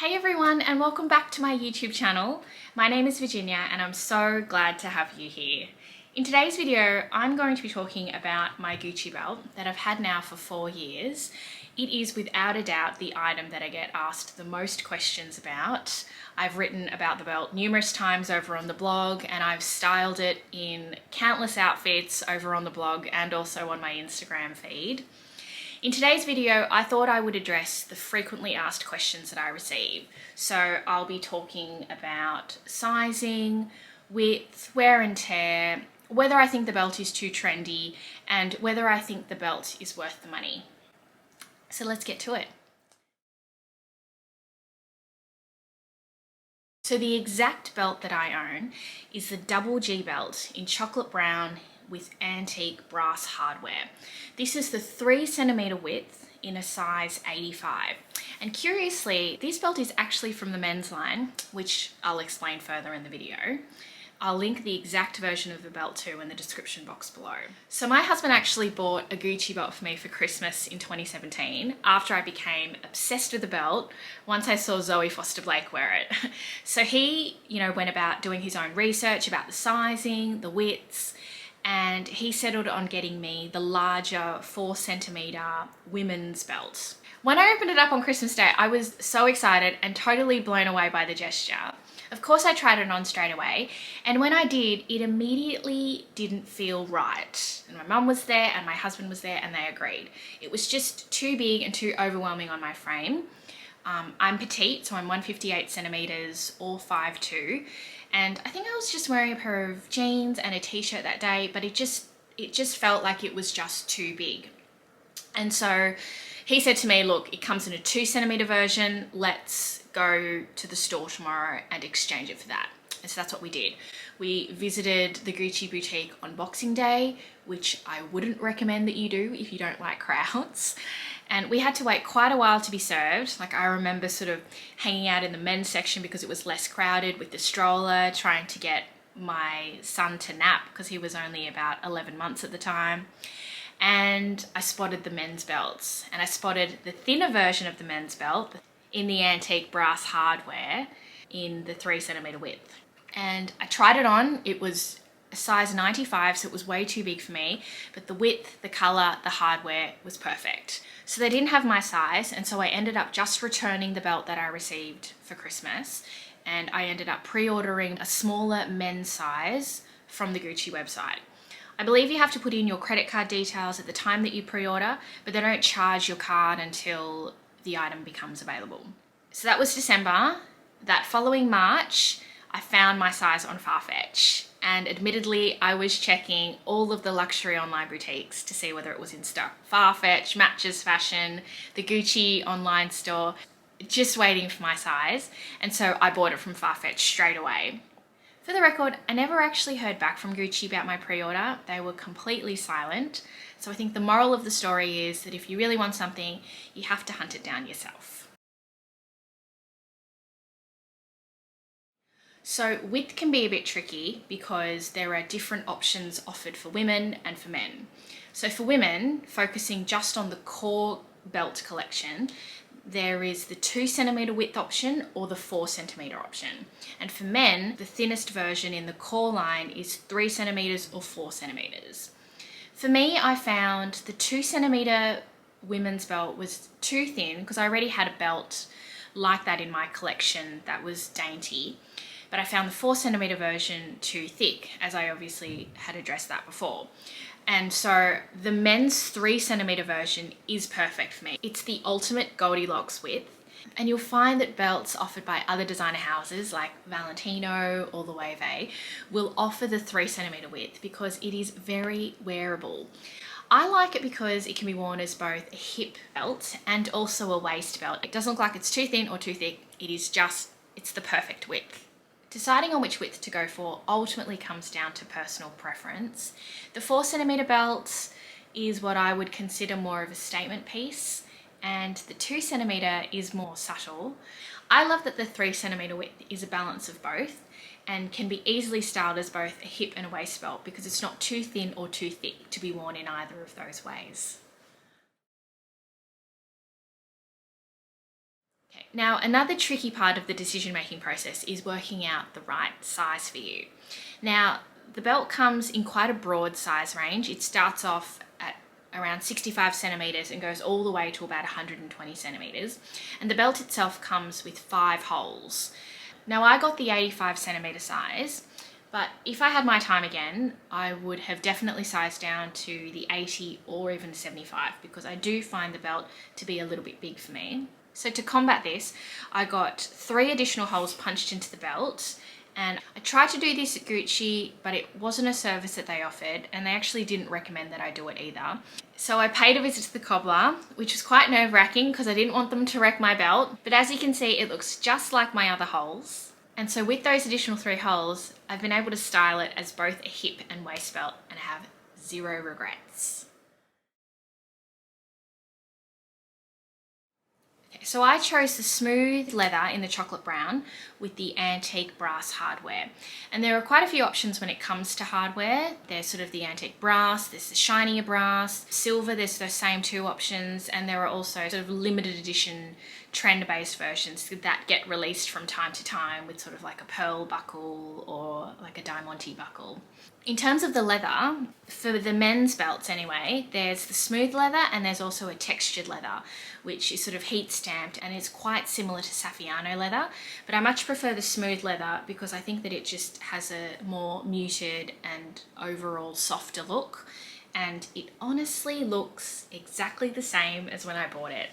Hey everyone, and welcome back to my YouTube channel. My name is Virginia and I'm so glad to have you here. In today's video, I'm going to be talking about my Gucci belt that I've had now for 4 years. It is without a doubt the item that I get asked the most questions about. I've written about the belt numerous times over on the blog, and I've styled it in countless outfits over on the blog and also on my Instagram feed. In today's video, I thought I would address the frequently asked questions that I receive. So I'll be talking about sizing, width, wear and tear, whether I think the belt is too trendy, and whether I think the belt is worth the money. So let's get to it. So the exact belt that I own is the double G belt in chocolate brown with antique brass hardware. This is the 3cm width in a size 85. And curiously, this belt is actually from the men's line, which I'll explain further in the video. I'll link the exact version of the belt too in the description box below. So my husband actually bought a Gucci belt for me for Christmas in 2017 after I became obsessed with the belt once I saw Zoe Foster Blake wear it. So he, went about doing his own research about the sizing, the widths, and he settled on getting me the larger 4cm women's belt. When I opened it up on Christmas Day, I was so excited and totally blown away by the gesture. Of course, I tried it on straight away, and when I did, it immediately didn't feel right. And my mum was there and my husband was there and they agreed. It was just too big and too overwhelming on my frame. I'm petite, so I'm 158 centimeters or 5'2", and I think I was just wearing a pair of jeans and a t-shirt that day, but it just felt like it was just too big. And so he said to me, look, it comes in a 2cm version. Let's go to the store tomorrow and exchange it for that. And so that's what we did. We visited the Gucci boutique on Boxing Day, which I wouldn't recommend that you do if you don't like crowds. And we had to wait quite a while to be served. Like, I remember sort of hanging out in the men's section because it was less crowded with the stroller, trying to get my son to nap because he was only about 11 months at the time. And I spotted the men's belts, and I spotted the thinner version of the men's belt in the antique brass hardware in the 3cm width. And I tried it on. It was a size 95, so it was way too big for me, but the width, the color, the hardware was perfect. So they didn't have my size, and so I ended up just returning the belt that I received for Christmas, and I ended up pre-ordering a smaller men's size from the Gucci website. I believe you have to put in your credit card details at the time that you pre-order, but they don't charge your card until the item becomes available. So that was December. That following March, I found my size on Farfetch, and admittedly, I was checking all of the luxury online boutiques to see whether it was in stock. Farfetch, Matches Fashion, the Gucci online store, just waiting for my size. And so I bought it from Farfetch straight away. For the record, I never actually heard back from Gucci about my pre-order. They were completely silent. So I think the moral of the story is that if you really want something, you have to hunt it down yourself. So width can be a bit tricky because there are different options offered for women and for men. So for women, focusing just on the core belt collection, there is the 2cm width option or the 4cm option. And for men, the thinnest version in the core line is 3cm or 4cm. For me, I found the 2cm women's belt was too thin because I already had a belt like that in my collection that was dainty. But I found the 4cm version too thick, as I obviously had addressed that before. And so the men's 3cm version is perfect for me. It's the ultimate Goldilocks width. And you'll find that belts offered by other designer houses like Valentino or the Wave will offer the 3cm width because it is very wearable. I like it because it can be worn as both a hip belt and also a waist belt. It doesn't look like it's too thin or too thick. It's the perfect width. Deciding on which width to go for ultimately comes down to personal preference. The 4cm belt is what I would consider more of a statement piece, and the 2cm is more subtle. I love that the 3cm width is a balance of both and can be easily styled as both a hip and a waist belt because it's not too thin or too thick to be worn in either of those ways. Okay, Now, another tricky part of the decision-making process is working out the right size for you. Now, the belt comes in quite a broad size range. It starts off at around 65 centimeters and goes all the way to about 120 centimeters. And the belt itself comes with 5 holes. Now, I got the 85 centimeter size, but if I had my time again, I would have definitely sized down to the 80 or even 75 because I do find the belt to be a little bit big for me. So to combat this, I got 3 additional holes punched into the belt, and I tried to do this at Gucci, but it wasn't a service that they offered, and they actually didn't recommend that I do it either. So I paid a visit to the cobbler, which was quite nerve-wracking because I didn't want them to wreck my belt, but as you can see, it looks just like my other holes. And so with those additional 3 holes, I've been able to style it as both a hip and waist belt and have 0 regrets. So I chose the smooth leather in the chocolate brown with the antique brass hardware. And there are quite a few options when it comes to hardware. There's sort of the antique brass, there's the shinier brass, silver, there's those same 2 options, and there are also sort of limited edition trend-based versions that get released from time to time with sort of like a pearl buckle or like a diamante buckle. In terms of the leather, for the men's belts anyway, there's the smooth leather and there's also a textured leather, which is sort of heat stamped and is quite similar to Saffiano leather, but I much prefer the smooth leather because I think that it just has a more muted and overall softer look. And it honestly looks exactly the same as when I bought it.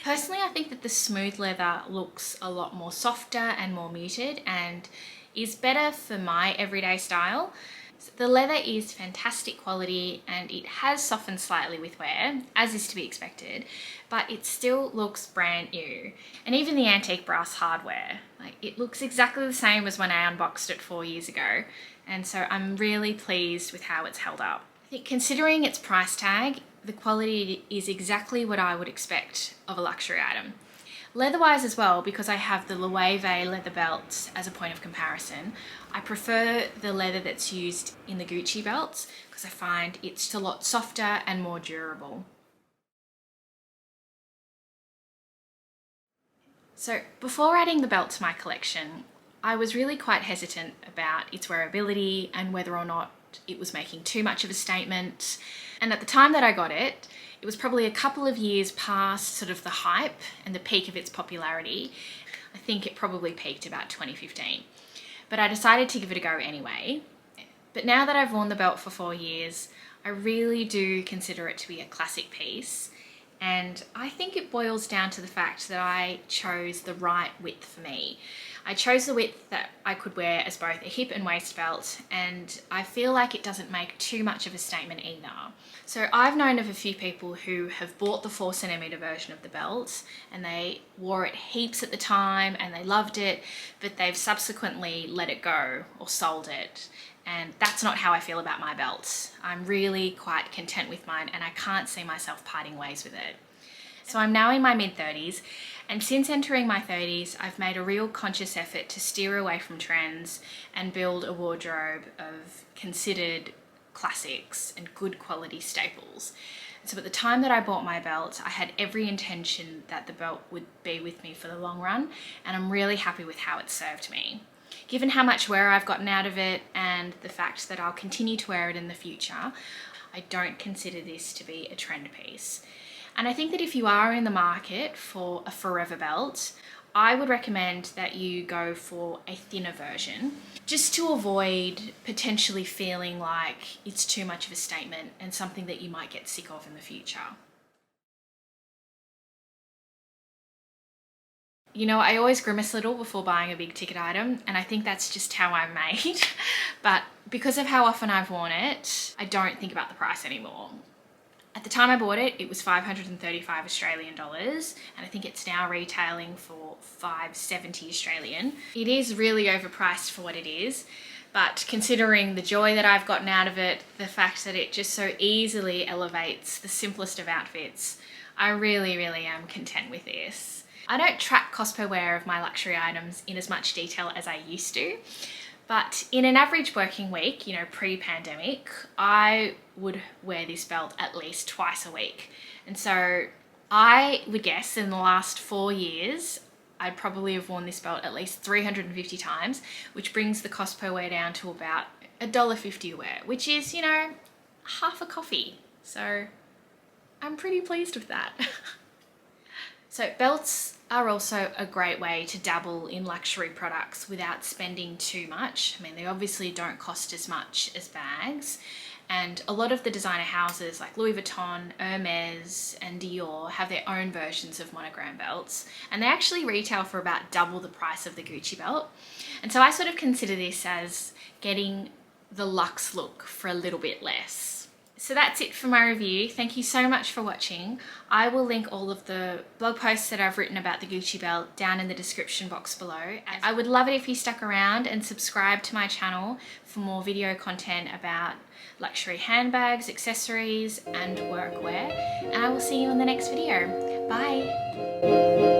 Personally, I think that the smooth leather looks a lot more softer and more muted and is better for my everyday style. So the leather is fantastic quality and it has softened slightly with wear, as is to be expected, but it still looks brand new. And even the antique brass hardware, it looks exactly the same as when I unboxed it 4 years ago. And so I'm really pleased with how it's held up. I think considering its price tag, the quality is exactly what I would expect of a luxury item. Leather-wise as well, because I have the Loewe leather belts as a point of comparison, I prefer the leather that's used in the Gucci belts because I find it's a lot softer and more durable. So before adding the belt to my collection, I was really quite hesitant about its wearability and whether or not it was making too much of a statement. And at the time that I got it, it was probably a couple of years past sort of the hype and the peak of its popularity. I think it probably peaked about 2015. But I decided to give it a go anyway. But now that I've worn the belt for 4 years, I really do consider it to be a classic piece. And I think it boils down to the fact that I chose the right width for me. I chose the width that I could wear as both a hip and waist belt, and I feel like it doesn't make too much of a statement either. So I've known of a few people who have bought the 4 centimeter version of the belt and they wore it heaps at the time and they loved it, but they've subsequently let it go or sold it. And that's not how I feel about my belt. I'm really quite content with mine and I can't see myself parting ways with it. So I'm now in my mid-30s, and since entering my 30s, I've made a real conscious effort to steer away from trends and build a wardrobe of considered classics and good quality staples. So at the time that I bought my belt, I had every intention that the belt would be with me for the long run, and I'm really happy with how it served me. Given how much wear I've gotten out of it and the fact that I'll continue to wear it in the future, I don't consider this to be a trend piece. And I think that if you are in the market for a forever belt, I would recommend that you go for a thinner version, just to avoid potentially feeling like it's too much of a statement and something that you might get sick of in the future. You know, I always grimace a little before buying a big ticket item, and I think that's just how I'm made. But because of how often I've worn it, I don't think about the price anymore. At the time I bought it, it was 535 Australian dollars, and I think it's now retailing for 570 Australian. It is really overpriced for what it is, but considering the joy that I've gotten out of it, the fact that it just so easily elevates the simplest of outfits, I really am content with this. I don't track cost per wear of my luxury items in as much detail as I used to, but in an average working week, you know, pre-pandemic, I would wear this belt at least twice a week. And so I would guess in the last 4 years, I'd probably have worn this belt at least 350 times, which brings the cost per wear down to about $1.50 a wear, which is, you know, half a coffee. So I'm pretty pleased with that. So belts are also a great way to dabble in luxury products without spending too much. I mean, they obviously don't cost as much as bags. And a lot of the designer houses like Louis Vuitton, Hermes and Dior have their own versions of monogram belts, and they actually retail for about double the price of the Gucci belt. And so I sort of consider this as getting the luxe look for a little bit less. So that's it for my review. Thank you so much for watching. I will link all of the blog posts that I've written about the Gucci belt down in the description box below. I would love it if you stuck around and subscribed to my channel for more video content about luxury handbags, accessories, and workwear. And I will see you in the next video. Bye.